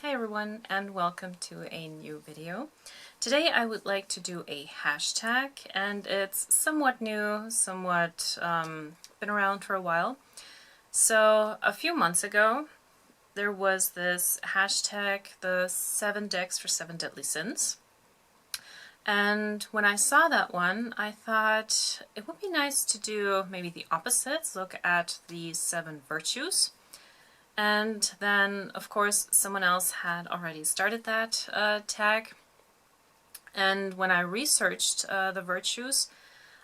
Hi everyone, and welcome to a new video. Today I would like to do a hashtag, and it's somewhat new, somewhat been around for a while. So a few months ago there was this hashtag, the 7 decks for 7 deadly sins. And when I saw that one, I thought it would be nice to do maybe the opposites, look at the 7 virtues. And then, of course, someone else had already started that tag. And when I researched the virtues,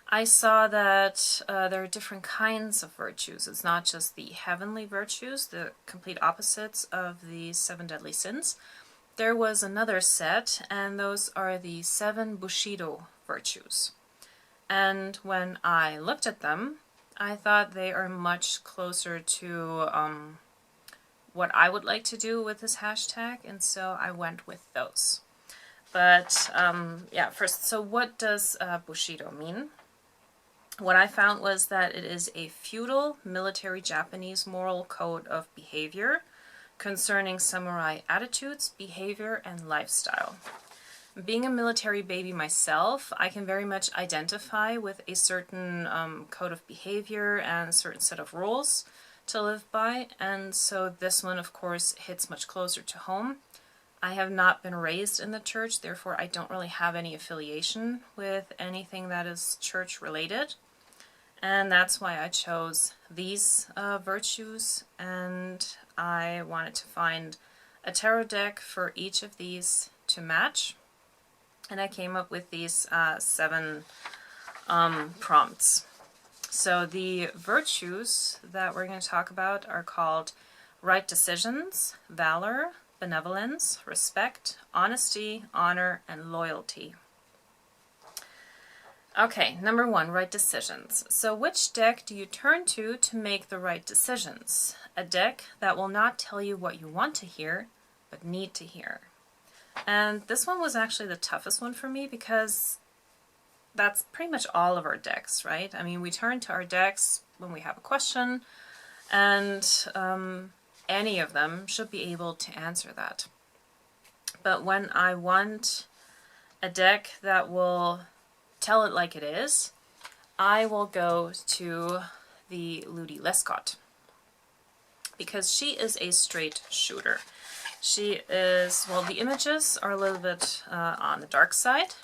I saw that there are different kinds of virtues. It's not just the heavenly virtues, the complete opposites of the 7 deadly sins. There was another set, and those are the 7 Bushido virtues. And when I looked at them, I thought they are much closer to what I would like to do with this hashtag, and so I went with those. But yeah, first, so what does Bushido mean? What I found was that it is a feudal military Japanese moral code of behavior concerning samurai attitudes, behavior, and lifestyle. Being a military baby myself, I can very much identify with a certain code of behavior and a certain set of rules to live by, and so this one of course hits much closer to home. I have not been raised in the church, therefore I don't really have any affiliation with anything that is church related, and that's why I chose these virtues, and I wanted to find a tarot deck for each of these to match, and I came up with these 7 prompts. So the virtues that we're going to talk about are called right decisions, valor, benevolence, respect, honesty, honor, and loyalty. Okay, number 1, right decisions. So which deck do you turn to make the right decisions? A deck that will not tell you what you want to hear, but need to hear. And this one was actually the toughest one for me because that's pretty much all of our decks, right? I mean, we turn to our decks when we have a question, and any of them should be able to answer that. But when I want a deck that will tell it like it is, I will go to the Lilith, because she is a straight shooter. She is, well, the images are a little bit on the dark side,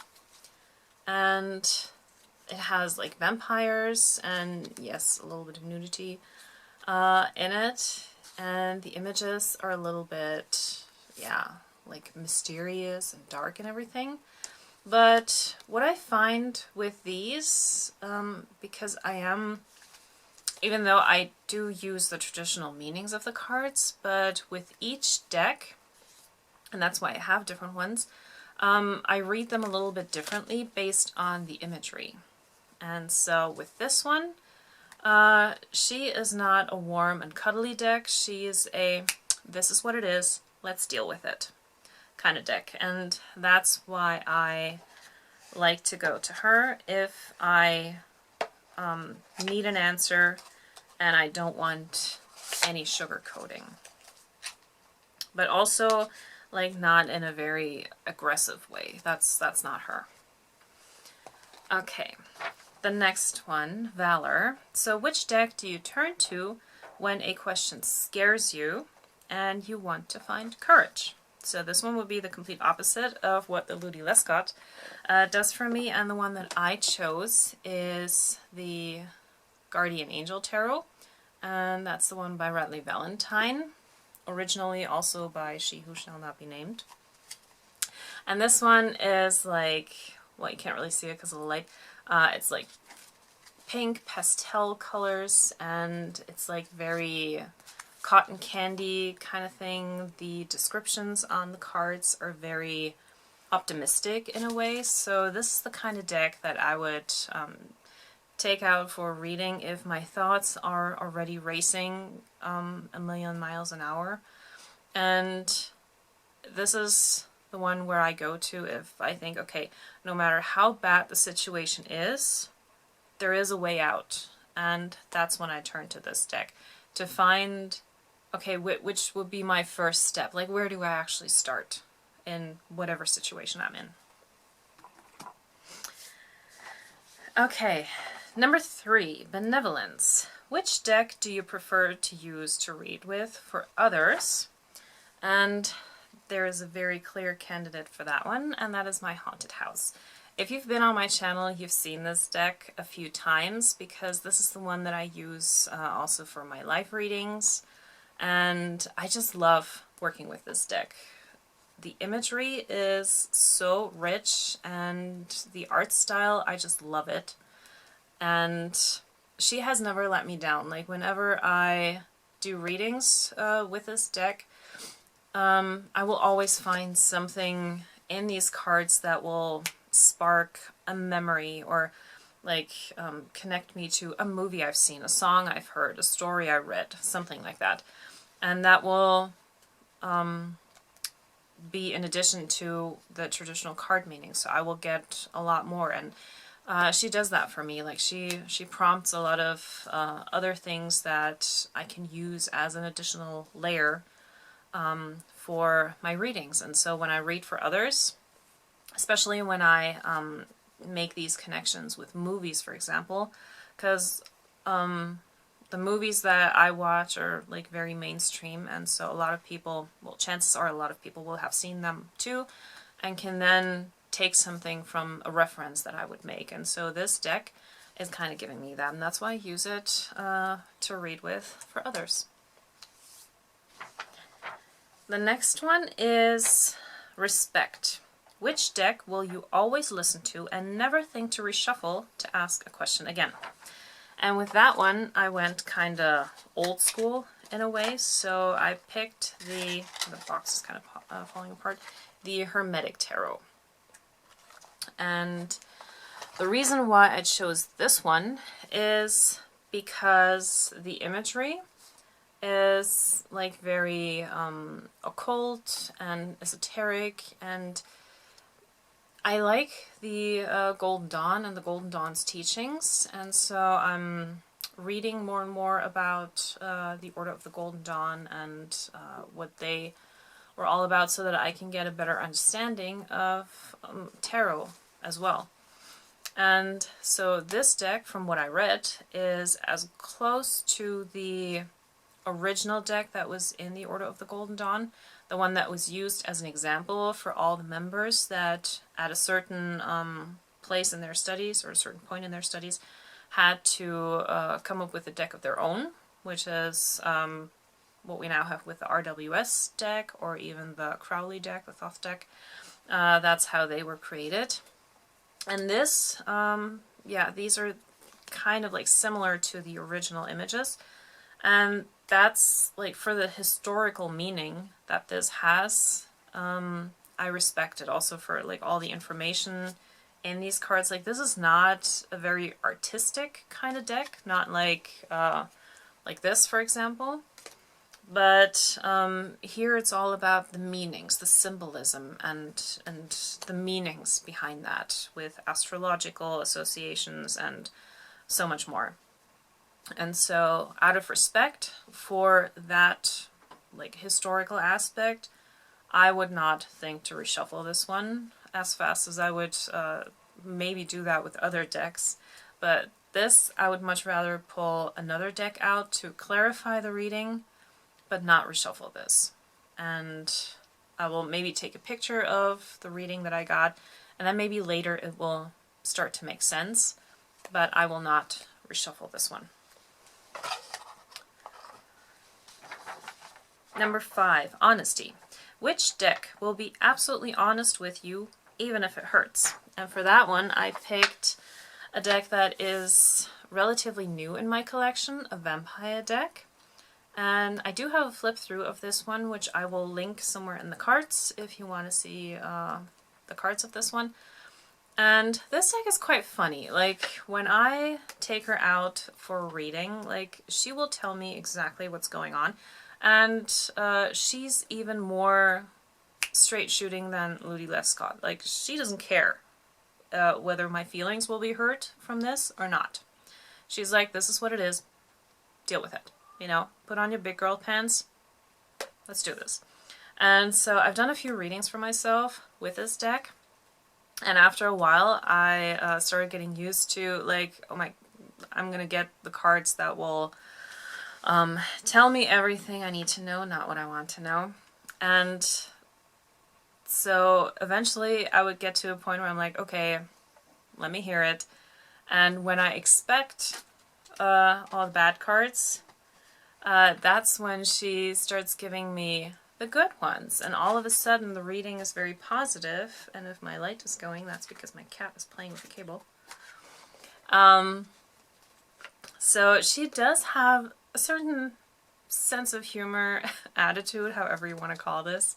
and it has like vampires and, yes, a little bit of nudity in it, and the images are a little bit, yeah, like mysterious and dark and everything. But what I find with these, because I am, even though I do use the traditional meanings of the cards, but with each deck, and that's why I have different ones, I read them a little bit differently based on the imagery. And so with this one, she is not a warm and cuddly deck. She is a, this is what it is, let's deal with it kind of deck. And that's why I like to go to her if I need an answer and I don't want any sugar coating. But also, like, not in a very aggressive way. That's not her. Okay, the next one, Valor. So which deck do you turn to when a question scares you and you want to find courage? So this one would be the complete opposite of what the Lilith does for me, and the one that I chose is the Guardian Angel Tarot, and that's the one by Radley Valentine, originally also by She Who Shall Not Be Named. And this one is like, well, you can't really see it because of the light. It's like pink pastel colors, and it's like very cotton candy kind of thing. The descriptions on the cards are very optimistic in a way, so this is the kind of deck that I would take out for reading if my thoughts are already racing a million miles an hour. And this is the one where I go to if I think, okay, no matter how bad the situation is, there is a way out. And that's when I turn to this deck to find okay, which would be my first step? Like, where do I actually start in whatever situation I'm in? Okay, number 3, Benevolence. Which deck do you prefer to use to read with for others? And there is a very clear candidate for that one, and that is my Haunted House. If you've been on my channel, you've seen this deck a few times, because this is the one that I use also for my live readings, and I just love working with this deck. The imagery is so rich, and the art style, I just love it. And she has never let me down. Like, whenever I do readings with this deck, I will always find something in these cards that will spark a memory, or like connect me to a movie I've seen, a song I've heard, a story I read, something like that. And that will be in addition to the traditional card meaning, so I will get a lot more. And she does that for me. Like, she prompts a lot of other things that I can use as an additional layer for my readings. And so when I read for others, especially when I make these connections with movies, for example, because the movies that I watch are like very mainstream, and so a lot of people, well, chances are a lot of people will have seen them too, and can then take something from a reference that I would make. And so this deck is kind of giving me that, and that's why I use it to read with for others. The next one is Respect. Which deck will you always listen to and never think to reshuffle to ask a question again? And with that one, I went kind of old school in a way, so I picked the box is kind of falling apart, the Hermetic Tarot. And the reason why I chose this one is because the imagery is like very occult and esoteric, and I like the Golden Dawn and the Golden Dawn's teachings, and so I'm reading more and more about the Order of the Golden Dawn and what they were all about, so that I can get a better understanding of tarot as well. And so this deck, from what I read, is as close to the original deck that was in the Order of the Golden Dawn, the one that was used as an example for all the members that at a certain place in their studies, or a certain point in their studies, had to come up with a deck of their own, which is what we now have with the RWS deck, or even the Crowley deck, the Thoth deck. That's how they were created. And this, yeah, these are kind of like similar to the original images. And that's like for the historical meaning that this has. I respect it also for like all the information in these cards. Like, this is not a very artistic kind of deck, not like this, for example. But here it's all about the meanings, the symbolism, and the meanings behind that, with astrological associations and so much more. And so, out of respect for that like historical aspect, I would not think to reshuffle this one as fast as I would maybe do that with other decks. But this, I would much rather pull another deck out to clarify the reading, but not reshuffle this. And I will maybe take a picture of the reading that I got, and then maybe later it will start to make sense, but I will not reshuffle this one. Number 5, Honesty. Which deck will be absolutely honest with you, even if it hurts? And for that one, I picked a deck that is relatively new in my collection, a Vampire deck. And I do have a flip through of this one, which I will link somewhere in the cards if you want to see the cards of this one. And this deck is quite funny. Like, when I take her out for a reading, like, she will tell me exactly what's going on. And she's even more straight shooting than Ludi Lescott. Like, she doesn't care whether my feelings will be hurt from this or not. She's like, this is what it is. Deal with it. You know, put on your big girl pants let's do this. And so I've done a few readings for myself with this deck. And after a while, I started getting used to, like, oh my, I'm going to get the cards that will tell me everything I need to know, not what I want to know. And so eventually I would get to a point where I'm like, okay, let me hear it. And when I expect all the bad cards, that's when she starts giving me the good ones. And all of a sudden the reading is very positive. And if my light is going, that's because my cat is playing with the cable. So she does have a certain sense of humor, attitude, however you want to call this.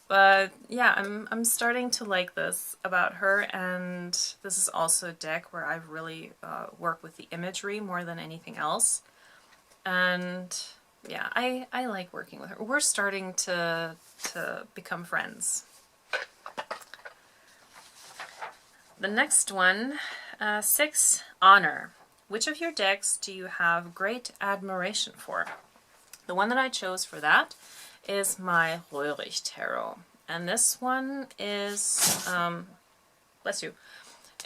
But yeah, I'm starting to like this about her, and this is also a deck where I really work with the imagery more than anything else. And yeah, I like working with her. We're starting to become friends. The next one, 6, Honor. Which of your decks do you have great admiration for? The one that I chose for that is my Röhrig Tarot. And this one is, bless you,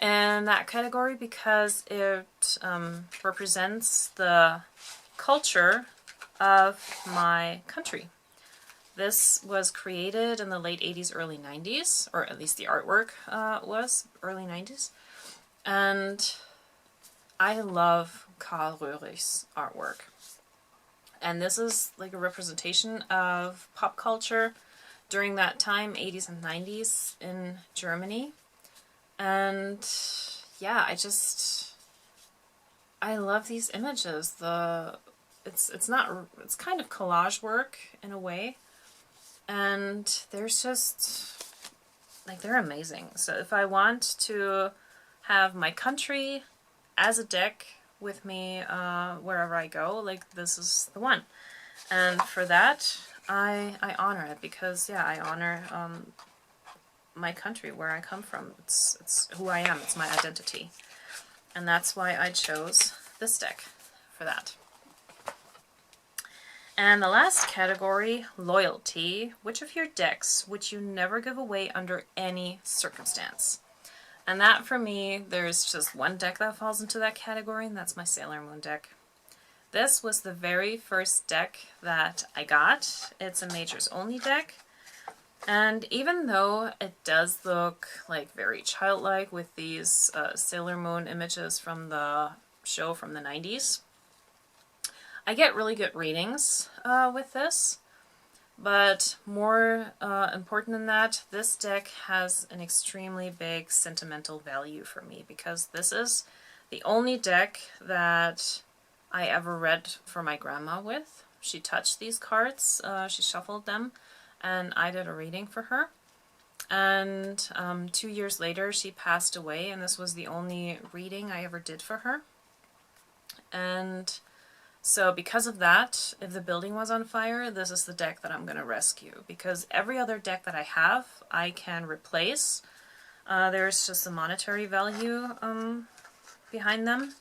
in that category because it represents the culture of my country. This was created in the late 80s, early 90s, or at least the artwork was early 90s. And I love Karl Röhrig's artwork. And this is like a representation of pop culture during that time, 80s and 90s in Germany. And yeah, I love these images. It's kind of collage work in a way. And there's just, like, they're amazing. So if I want to have my country as a deck with me wherever I go, like, this is the one. And for that, I honor it because, yeah, I honor my country, where I come from. It's who I am. It's my identity. And that's why I chose this deck for that. And the last category, Loyalty. Which of your decks would you never give away under any circumstance? And that, for me, there's just one deck that falls into that category, and that's my Sailor Moon deck. This was the very first deck that I got. It's a Majors Only deck. And even though it does look like very childlike with these Sailor Moon images from the show from the 90s, I get really good readings with this. But more important than that, this deck has an extremely big sentimental value for me because this is the only deck that I ever read for my grandma with. She touched these cards, she shuffled them, and I did a reading for her. And 2 years later she passed away, and this was the only reading I ever did for her. And so because of that, if the building was on fire, this is the deck that I'm going to rescue. Because every other deck that I have, I can replace. There's just a monetary value behind them.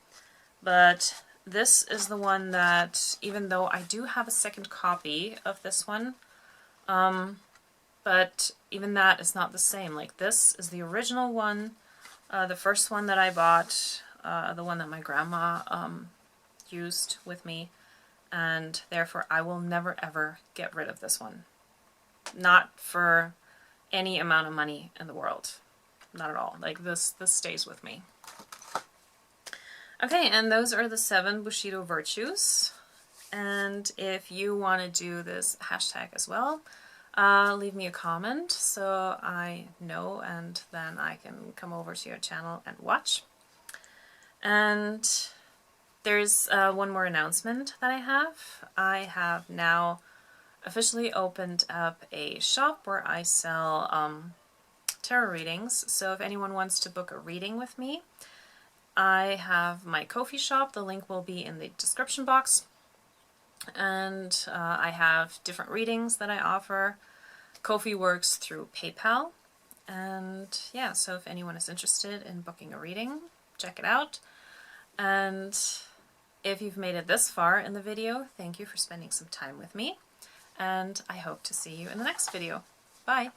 But this is the one that, even though I do have a second copy of this one, but even that is not the same. Like, this is the original one, the first one that I bought, the one that my grandma used with me, and therefore I will never ever get rid of this one. Not for any amount of money in the world. Not at all. Like, this stays with me. Okay, and those are the 7 Bushido virtues. And if you want to do this hashtag as well, leave me a comment so I know, and then I can come over to your channel and watch. And there's one more announcement that I have. I have now officially opened up a shop where I sell tarot readings. So if anyone wants to book a reading with me, I have my Ko-fi shop. The link will be in the description box. And I have different readings that I offer. Ko-fi works through PayPal. And yeah, so if anyone is interested in booking a reading, check it out. And if you've made it this far in the video, thank you for spending some time with me. and I hope to see you in the next video. Bye!